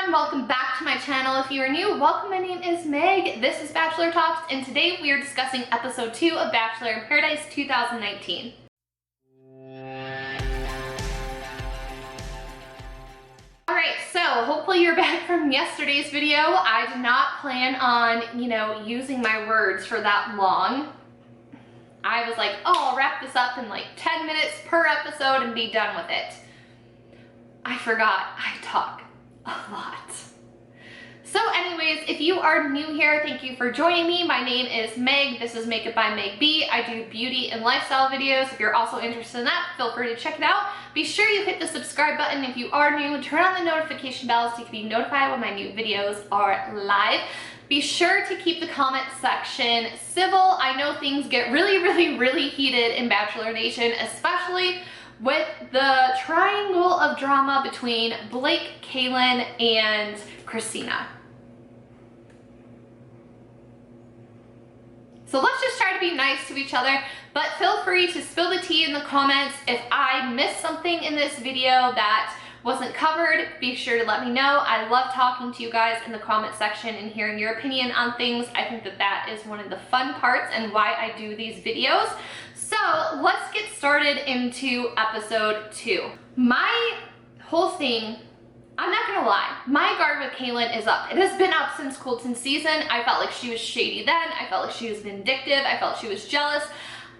everyone, welcome back to my channel. If you are new, welcome. My name is Meg. This is Bachelor Talks, and today we are discussing episode 2 of Bachelor in Paradise 2019. Alright, so hopefully you're back from yesterday's video. I did not plan on, using my words for that long. I was like, oh, I'll wrap this up in like 10 minutes per episode and be done with it. I forgot I talk a lot. So anyways, if you are new here, thank you for joining me. My name is Meg. This is Makeup by MegB. I do beauty and lifestyle videos. If you're also interested in that, feel free to check it out. Be sure you hit the subscribe button if you are new. Turn on the notification bell so you can be notified when my new videos are live. Be sure to keep the comment section civil. I know things get really heated in Bachelor Nation, especially with the triangle of drama between Blake, Caelynn, and Kristina. So let's just try to be nice to each other, but feel free to spill the tea in the comments. If I missed something in this video that wasn't covered, be sure to let me know. I love talking to you guys in the comment section and hearing your opinion on things. I think that that is one of the fun parts and why I do these videos. So let's get started into episode 2. My whole thing, I'm not gonna lie, my guard with Caelynn is up. It has been up since Colton's season. I felt like she was shady then. I felt like she was vindictive. I felt she was jealous.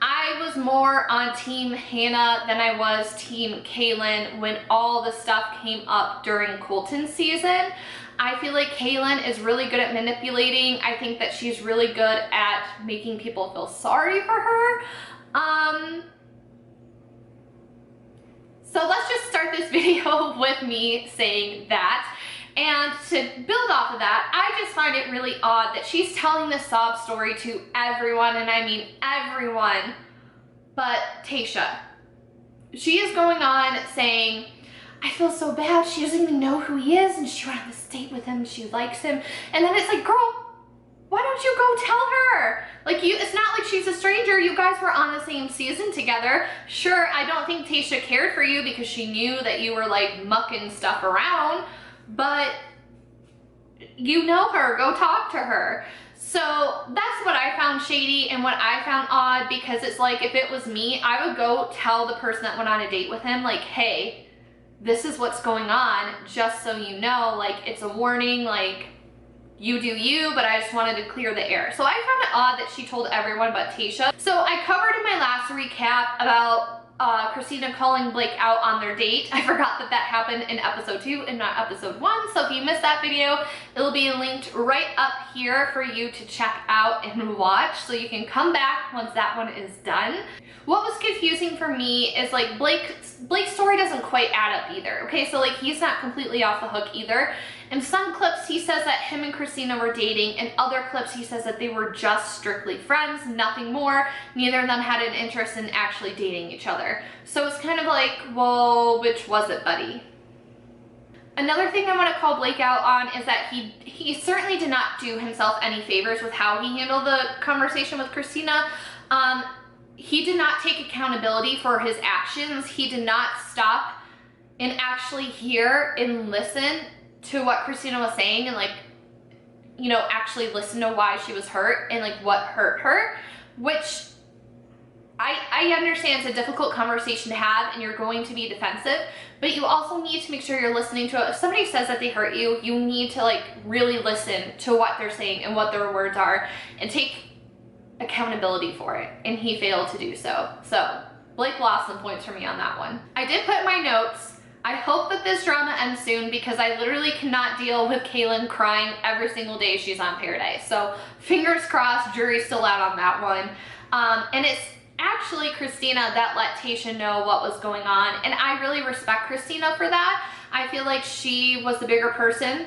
I was more on team Hannah than I was team Caelynn when all the stuff came up during Colton's season. I feel like Caelynn is really good at manipulating. I think that she's really good at making people feel sorry for her. So let's just start this video with me saying that. And to build off of that, I just find it really odd that she's telling this sob story to everyone, and I mean everyone, but Tayshia. She is going on saying, I feel so bad, she doesn't even know who he is, and she went on this date with him, she likes him, and then it's like, girl, why don't you go tell her? Like, it's not like she's a stranger. You guys were on the same season together. Sure, I don't think Tayshia cared for you because she knew that you were like mucking stuff around, but you know her, go talk to her. So that's what I found shady and what I found odd, because it's like, if it was me, I would go tell the person that went on a date with him, like, hey, this is what's going on, just so you know, like, it's a warning, like, you do you, but I just wanted to clear the air. So I found it odd that she told everyone but Tayshia. So I covered in my last recap about Kristina calling Blake out on their date. I forgot that that happened in episode 2 and not episode 1. So if you missed that video, it'll be linked right up here for you to check out and watch. So you can come back once that one is done. What was confusing for me is like Blake's story doesn't quite add up either. Okay, so like he's not completely off the hook either. In some clips, he says that him and Kristina were dating. In other clips, he says that they were just strictly friends, nothing more. Neither of them had an interest in actually dating each other. So it's kind of like, well, which was it, buddy? Another thing I want to call Blake out on is that he certainly did not do himself any favors with how he handled the conversation with Kristina. He did not take accountability for his actions. He did not stop and actually hear and listen to what Kristina was saying and actually listen to why she was hurt and like what hurt her, which I understand it's a difficult conversation to have and you're going to be defensive, but you also need to make sure you're listening to it. If somebody says that they hurt you, you need to like really listen to what they're saying and what their words are and take accountability for it, and he failed to do so. So Blake lost some points for me on that one. I did put in my notes, I hope that this drama ends soon because I literally cannot deal with Caelynn crying every single day she's on Paradise. So fingers crossed, jury's still out on that one. And it's actually Kristina that let Tayshia know what was going on, and I really respect Kristina for that. I feel like she was the bigger person.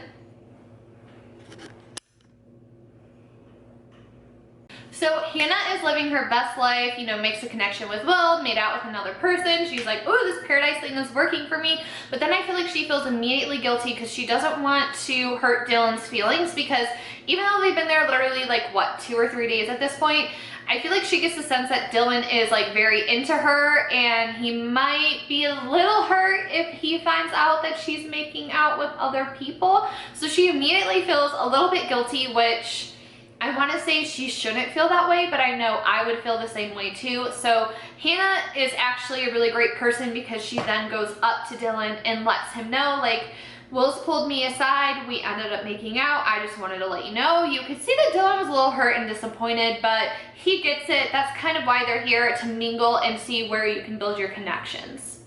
So Hannah is living her best life, makes a connection with Will, made out with another person. She's like, oh, this Paradise thing is working for me. But then I feel like she feels immediately guilty because she doesn't want to hurt Dylan's feelings, because even though they've been there literally like, what, 2 or 3 days at this point, I feel like she gets the sense that Dylan is like very into her, and he might be a little hurt if he finds out that she's making out with other people. So she immediately feels a little bit guilty, which I want to say she shouldn't feel that way, but I know I would feel the same way too. So Hannah is actually a really great person, because she then goes up to Dylan and lets him know, like, Will's pulled me aside, we ended up making out, I just wanted to let you know. You could see that Dylan was a little hurt and disappointed, but he gets it. That's kind of why they're here, to mingle and see where you can build your connections.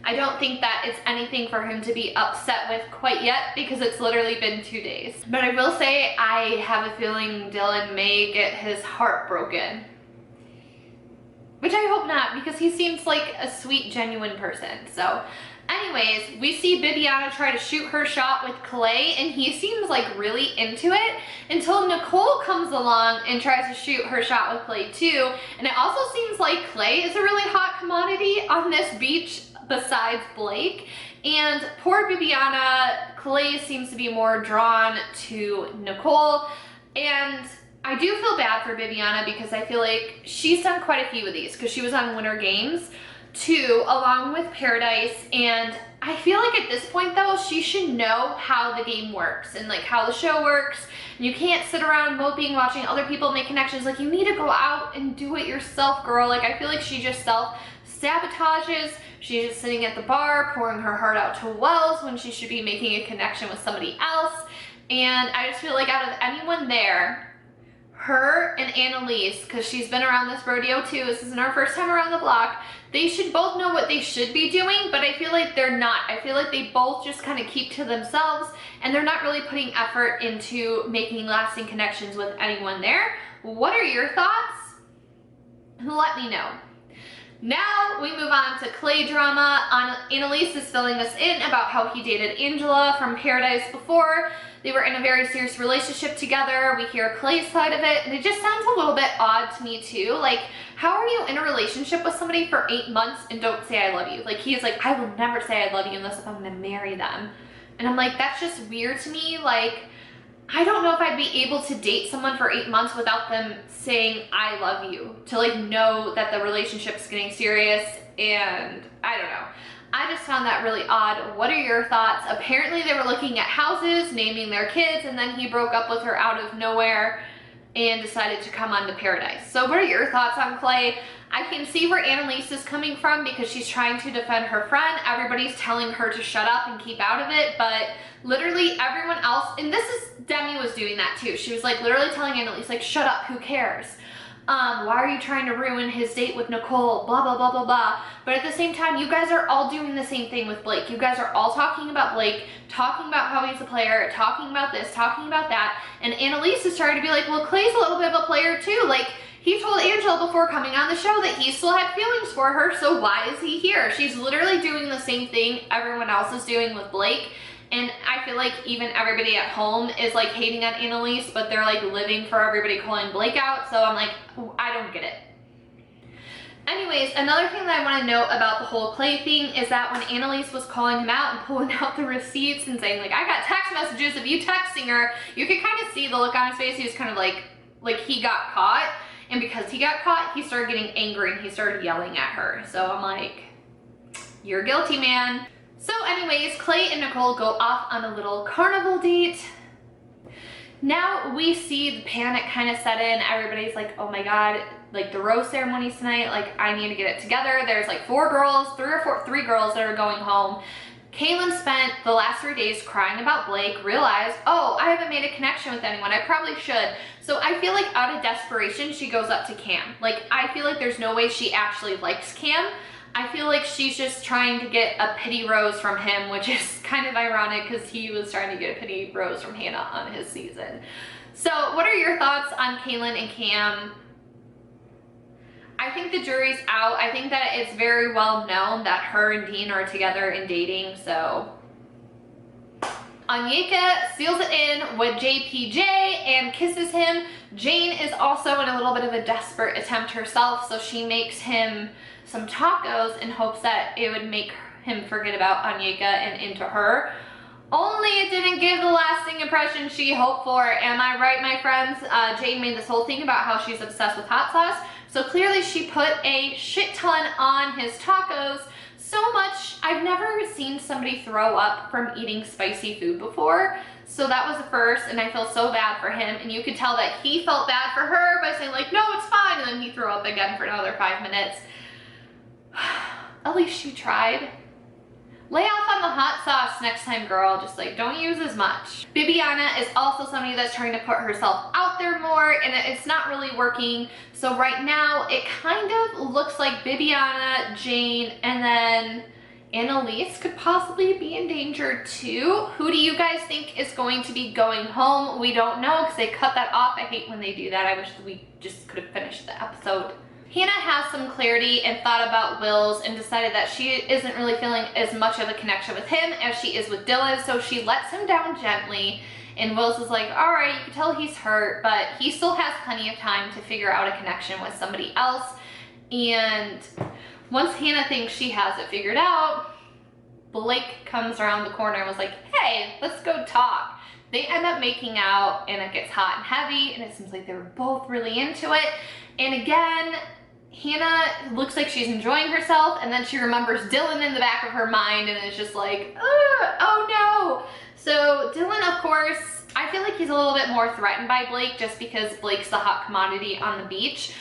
I don't think that it's anything for him to be upset with quite yet, because it's literally been 2 days. But I will say, I have a feeling Dylan may get his heart broken. Which I hope not, because he seems like a sweet, genuine person. So anyways, we see Bibiana try to shoot her shot with Clay, and he seems like really into it, until Nicole comes along and tries to shoot her shot with Clay too. And it also seems like Clay is a really hot commodity on this beach besides Blake. And poor Bibiana, Clay seems to be more drawn to Nicole. And I do feel bad for Bibiana, because I feel like she's done quite a few of these, because she was on Winter Games too, along with Paradise. And I feel like at this point though, she should know how the game works and like how the show works. And you can't sit around moping watching other people make connections. Like, you need to go out and do it yourself, girl. Like, I feel like she just self-sabotages. She's just sitting at the bar pouring her heart out to Wells, when she should be making a connection with somebody else. And I just feel like out of anyone there, her and Annalise, because she's been around this rodeo too, this isn't her first time around the block, they should both know what they should be doing, but I feel like they're not. I feel like they both just kind of keep to themselves, and they're not really putting effort into making lasting connections with anyone there. What are your thoughts? Let me know. Now we move on to Clay drama. Annalise is filling us in about how he dated Angela from Paradise before. They were in a very serious relationship together. We hear Clay's side of it, and it just sounds a little bit odd to me too. Like, how are you in a relationship with somebody for 8 months and don't say I love you? Like, he's like, I will never say I love you unless if I'm gonna marry them. And I'm like, that's just weird to me. Like, I don't know if I'd be able to date someone for 8 months without them saying I love you, to like know that the relationship's getting serious. And I don't know. I just found that really odd. What are your thoughts? Apparently they were looking at houses, naming their kids, and then he broke up with her out of nowhere and decided to come on to Paradise. So what are your thoughts on Clay? I can see where Annalise is coming from, because she's trying to defend her friend. Everybody's telling her to shut up and keep out of it, but literally everyone else, and this is, Demi was doing that too. She was like literally telling Annalise, like, shut up, who cares? Why are you trying to ruin his date with Nicole? Blah, blah, blah, blah, blah. But at the same time, you guys are all doing the same thing with Blake. You guys are all talking about Blake, talking about how he's a player, talking about this, talking about that. And Annalise is trying to be like, well, Clay's a little bit of a player too. Like, he told Angela before coming on the show that he still had feelings for her, so why is he here? She's literally doing the same thing everyone else is doing with Blake. And I feel like even everybody at home is like hating on Annalise, but they're like living for everybody calling Blake out. So I'm like, I don't get it. Anyways, another thing that I want to note about the whole Clay thing is that when Annalise was calling him out and pulling out the receipts and saying like, I got text messages of you texting her, you could kind of see the look on his face. He was kind of like he got caught. And because he got caught, he started getting angry and he started yelling at her. So I'm like, you're guilty, man. So anyways, Clay and Nicole go off on a little carnival date. Now we see the panic kind of set in. Everybody's like, oh my God, like the rose ceremonies tonight, like I need to get it together. There's like three girls that are going home. Kailyn spent the last 3 days crying about Blake, realized, oh, I haven't made a connection with anyone. I probably should. So I feel like out of desperation, she goes up to Cam. Like, I feel like there's no way she actually likes Cam. I feel like she's just trying to get a pity rose from him, which is kind of ironic because he was trying to get a pity rose from Hannah on his season. So what are your thoughts on Kailyn and Cam? I think the jury's out. I think that it's very well known that her and Dean are together and dating, so. Onyeka seals it in with JPJ and kisses him. Jane is also in a little bit of a desperate attempt herself, so she makes him some tacos in hopes that it would make him forget about Onyeka and into her. Only it didn't give the lasting impression she hoped for. Am I right, my friends? Jane made this whole thing about how she's obsessed with hot sauce. So clearly she put a shit ton on his tacos, so much I've never seen somebody throw up from eating spicy food before. So that was the first, and I feel so bad for him. And you could tell that he felt bad for her by saying like, no, it's fine. And then he threw up again for another 5 minutes. At least she tried. Lay off on the hot sauce next time, girl. Just like, don't use as much. Bibiana is also somebody that's trying to put herself out there more, and it's not really working. So right now, it kind of looks like Bibiana, Jane, and then Annalise could possibly be in danger too. Who do you guys think is going to be going home? We don't know because they cut that off. I hate when they do that. I wish we just could have finished the episode. Hannah has some clarity and thought about Will's and decided that she isn't really feeling as much of a connection with him as she is with Dylan, so she lets him down gently. And Will's is like, all right, you can tell he's hurt, but he still has plenty of time to figure out a connection with somebody else. And once Hannah thinks she has it figured out, Blake comes around the corner and was like, hey, let's go talk. They end up making out, and it gets hot and heavy, and it seems like they were both really into it. And again, Hannah looks like she's enjoying herself, and then she remembers Dylan in the back of her mind and is just like, oh no. So Dylan, of course, I feel like he's a little bit more threatened by Blake just because Blake's the hot commodity on the beach.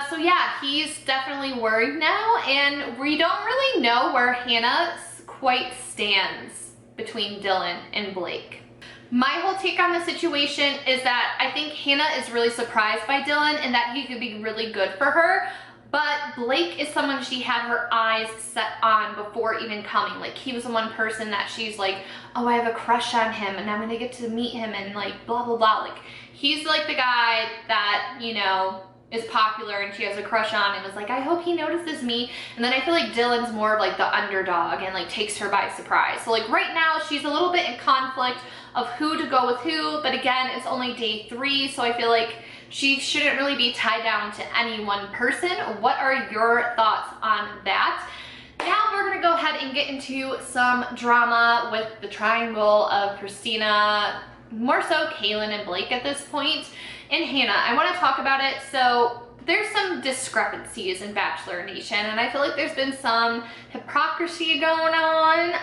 So yeah, he's definitely worried now, and we don't really know where Hannah quite stands between Dylan and Blake. My whole take on the situation is that I think Hannah is really surprised by Dylan and that he could be really good for her, but Blake is someone she had her eyes set on before even coming. Like, he was the one person that she's like, oh, I have a crush on him and I'm gonna get to meet him and like blah blah blah. Like, he's like the guy that, you know, is popular and she has a crush on and was like, I hope he notices me. And then I feel like Dylan's more of like the underdog and like takes her by surprise. So like right now she's a little bit in conflict of who to go with who, but again, it's only day 3, so I feel like she shouldn't really be tied down to any one person. What are your thoughts on that? Now we're gonna go ahead and get into some drama with the triangle of Kristina, more so Kailyn and Blake at this point, and Hannah. I want to talk about it. So there's some discrepancies in Bachelor Nation, and I feel like there's been some hypocrisy going on.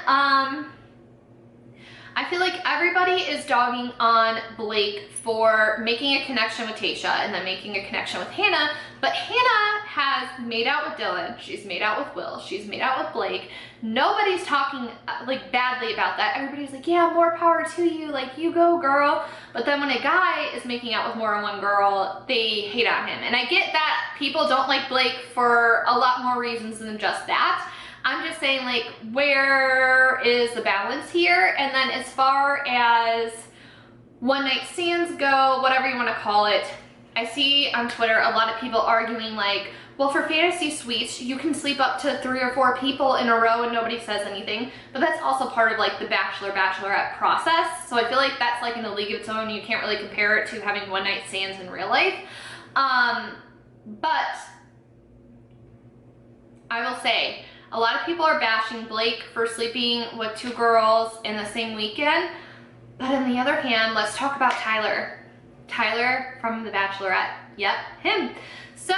I feel like everybody is dogging on Blake for making a connection with Tayshia and then making a connection with Hannah, but Hannah has made out with Dylan, she's made out with Will, she's made out with Blake. Nobody's talking like badly about that. Everybody's like, yeah, more power to you, like, you go girl. But then when a guy is making out with more than one girl, they hate on him. And I get that people don't like Blake for a lot more reasons than just that. I'm just saying, like, where is the balance here? And then as far as one night stands go, whatever you want to call it, I see on Twitter a lot of people arguing like, well, for fantasy suites, you can sleep up to 3 or 4 people in a row and nobody says anything. But that's also part of like the Bachelor, Bachelorette process. So I feel like that's like in a league of its own. You can't really compare it to having one night stands in real life. But I will say, a lot of people are bashing Blake for sleeping with 2 girls in the same weekend. But on the other hand, let's talk about Tyler. Tyler from The Bachelorette. Yep, him. So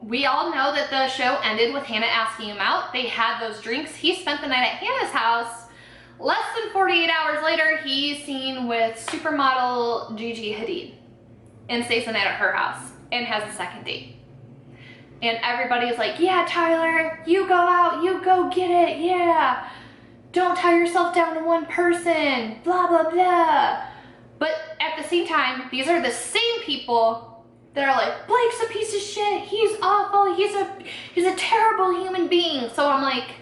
we all know that the show ended with Hannah asking him out. They had those drinks. He spent the night at Hannah's house. Less than 48 hours later, he's seen with supermodel Gigi Hadid and stays the night at her house and has a second date. And everybody's like, yeah, Tyler, you go out, you go get it, yeah. Don't tie yourself down to one person, blah, blah, blah. But at the same time, these are the same people that are like, Blake's a piece of shit, he's awful, he's a terrible human being. So I'm like,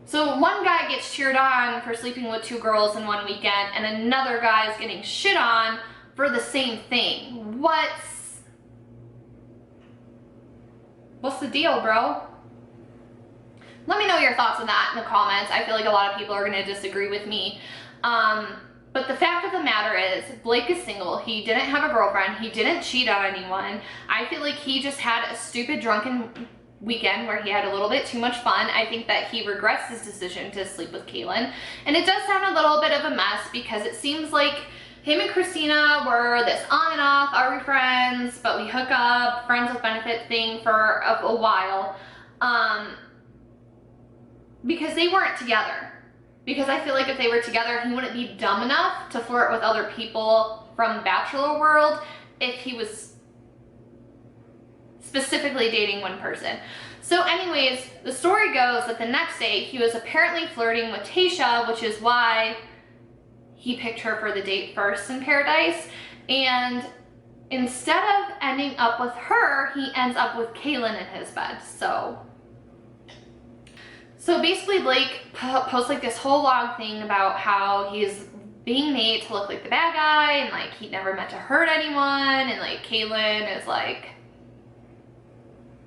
so one guy gets cheered on for sleeping with 2 girls in one weekend, and another guy is getting shit on for the same thing. What's the deal, bro? Let me know your thoughts on that in the comments. I feel like a lot of people are gonna disagree with me. But the fact of the matter is, Blake is single. He didn't have a girlfriend. He didn't cheat on anyone. I feel like he just had a stupid drunken weekend where he had a little bit too much fun. I think that he regrets his decision to sleep with Kailyn. And it does sound a little bit of a mess because it seems like Him and Kristina were this on and off, are we friends, but we hook up, friends with benefit thing for a while, because they weren't together. Because I feel like if they were together, he wouldn't be dumb enough to flirt with other people from Bachelor world if he was specifically dating one person. So anyways, the story goes that the next day he was apparently flirting with Tayshia, which is why he picked her for the date first in Paradise. And instead of ending up with her, he ends up with Kailyn in his bed. So basically Blake posts like this whole long thing about how he's being made to look like the bad guy and like he never meant to hurt anyone, and like Kailyn is like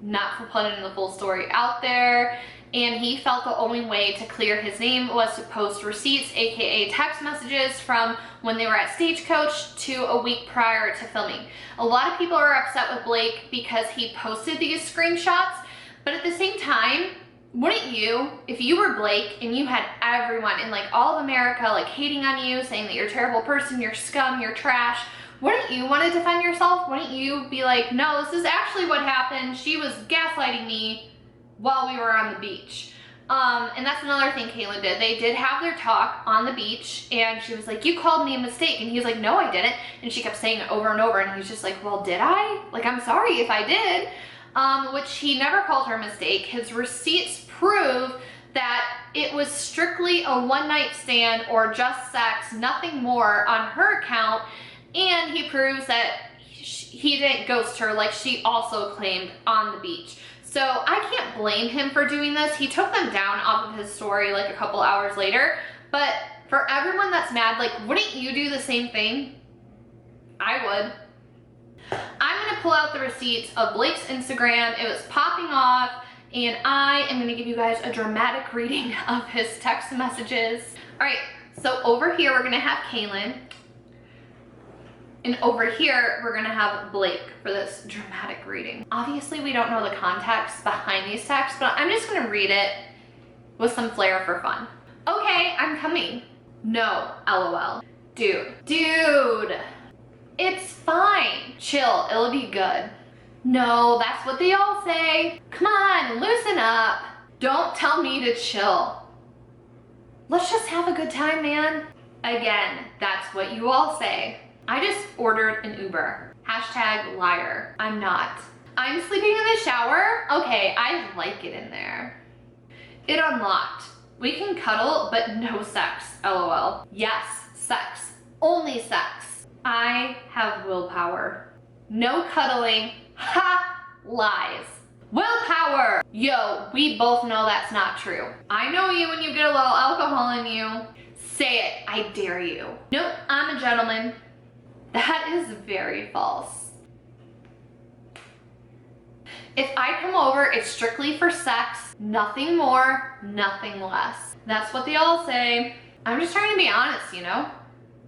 not putting the full story out there, and he felt the only way to clear his name was to post receipts, aka text messages from when they were at Stagecoach to a week prior to filming. A lot of people are upset with Blake because he posted these screenshots, but at the same time, wouldn't you, if you were Blake and you had everyone in like all of America like hating on you, saying that you're a terrible person, you're scum, you're trash, wouldn't you want to defend yourself? Wouldn't you be like, no, this is actually what happened. She was gaslighting me while we were on the beach. And that's another thing Kailyn did. They did have their talk on the beach, and she was like, you called me a mistake. And he was like, no, I didn't. And she kept saying it over and over, and he was just like, well, did I? Like, I'm sorry if I did. Which he never called her a mistake. His receipts prove that it was strictly a one-night stand or just sex, nothing more on her account, and he proves that he didn't ghost her like she also claimed on the beach. So I can't blame him for doing this. He took them down off of his story like a couple hours later, but for everyone that's mad, like, wouldn't you do the same thing? I would. I'm gonna pull out the receipts of Blake's Instagram. It was popping off, and I am gonna give you guys a dramatic reading of his text messages. All right, so over here we're gonna have Kailyn, and over here we're gonna have Blake for this dramatic reading. Obviously we don't know the context behind these texts, but I'm just gonna read it with some flair for fun. Okay, I'm coming. No, LOL. Dude, it's fine. Chill, it'll be good. No, that's what they all say. Come on, loosen up. Don't tell me to chill. Let's just have a good time, man. Again, that's what you all say. I just ordered an Uber. Hashtag liar. I'm not. I'm sleeping in the shower? Okay, I like it in there. It unlocked. We can cuddle, but no sex, LOL. Yes, sex. Only sex. I have willpower. No cuddling. Ha! Lies. Willpower! Yo, we both know that's not true. I know you when you get a little alcohol in you. Say it, I dare you. Nope, I'm a gentleman. That is very false. If I come over, it's strictly for sex. Nothing more, nothing less. That's what they all say. I'm just trying to be honest, you know?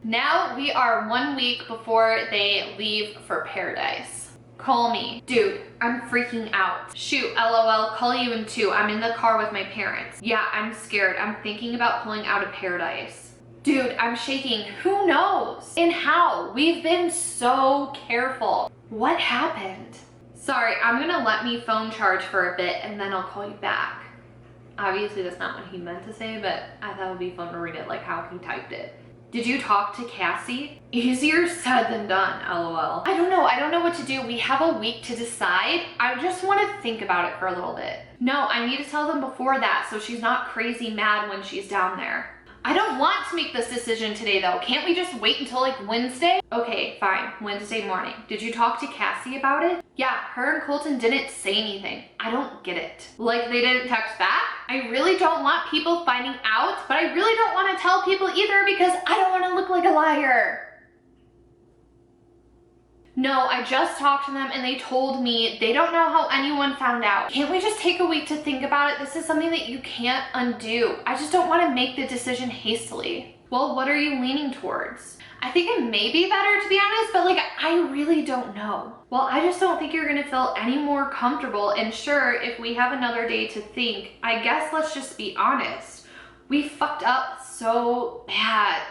Now we are 1 week before they leave for Paradise. Call me. Dude, I'm freaking out. Shoot, LOL, call you in too. I'm in the car with my parents. Yeah, I'm scared. I'm thinking about pulling out of Paradise. Dude, I'm shaking. Who knows? And how? We've been so careful. What happened? Sorry, I'm gonna let me phone charge for a bit and then I'll call you back. Obviously that's not what he meant to say, but I thought it would be fun to read it like how he typed it. Did you talk to Cassie? Easier said than done, LOL. I don't know what to do. We have a week to decide. I just want to think about it for a little bit. No, I need to tell them before that so she's not crazy mad when she's down there. I don't want to make this decision today though. Can't we just wait until like Wednesday? Okay, fine, Wednesday morning. Did you talk to Cassie about it? Yeah, her and Colton didn't say anything. I don't get it. Like they didn't text back? I really don't want people finding out, but I really don't want to tell people either because I don't want to look like a liar. No, I just talked to them and they told me they don't know how anyone found out. Can't we just take a week to think about it? This is something that you can't undo. I just don't want to make the decision hastily. Well, what are you leaning towards? I think it may be better to be honest, but like, I really don't know. Well, I just don't think you're gonna feel any more comfortable, and sure, if we have another day to think, I guess let's just be honest. We fucked up so bad.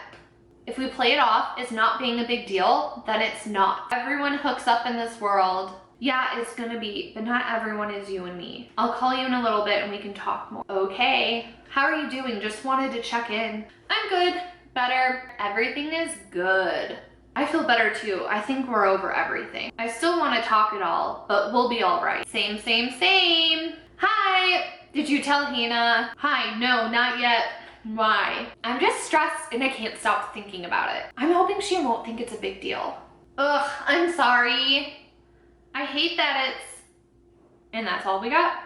If we play it off as not being a big deal, then it's not. Everyone hooks up in this world. Yeah, it's gonna be, but not everyone is you and me. I'll call you in a little bit and we can talk more. Okay. How are you doing? Just wanted to check in. I'm good. Better. Everything is good. I feel better too. I think we're over everything. I still want to talk it all, but we'll be all right. Same, same, same. Hi. Did you tell Hannah? Hi. No, not yet. Why? I'm just stressed and I can't stop thinking about it. I'm hoping she won't think it's a big deal. Ugh, I'm sorry. I hate that it's... And that's all we got.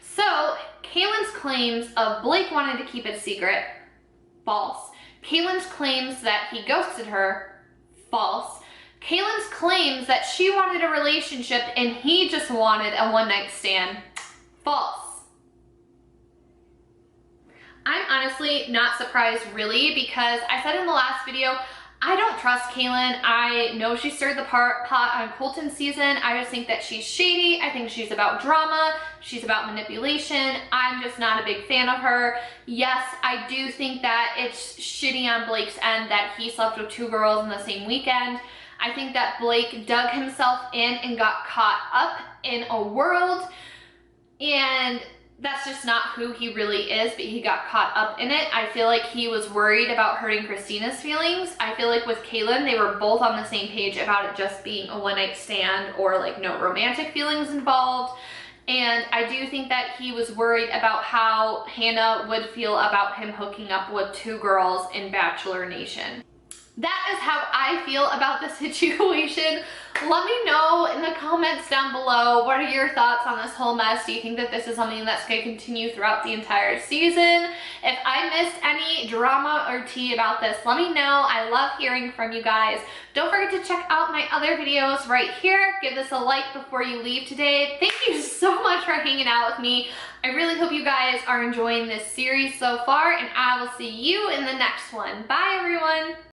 So, Caelyn's claims of Blake wanted to keep it secret, false. Caelyn's claims that he ghosted her, false. Caelyn's claims that she wanted a relationship and he just wanted a one-night stand, false. I'm honestly not surprised really, because I said in the last video, I don't trust Kailynn. I know she stirred the pot on Colton's season. I just think that she's shady. I think she's about drama. She's about manipulation. I'm just not a big fan of her. Yes, I do think that it's shitty on Blake's end that he slept with 2 girls in the same weekend. I think that Blake dug himself in and got caught up in a world, and that's just not who he really is, but he got caught up in it. I feel like he was worried about hurting Kristina's feelings. I feel like with Kailynn, they were both on the same page about it just being a one-night stand or like no romantic feelings involved. And I do think that he was worried about how Hannah would feel about him hooking up with 2 girls in Bachelor Nation. That is how I feel about the situation. Let me know in the comments down below, what are your thoughts on this whole mess? Do you think that this is something that's going to continue throughout the entire season? If I missed any drama or tea about this, let me know. I love hearing from you guys. Don't forget to check out my other videos right here. Give this a like before you leave today. Thank you so much for hanging out with me. I really hope you guys are enjoying this series so far, and I will see you in the next one. Bye, everyone.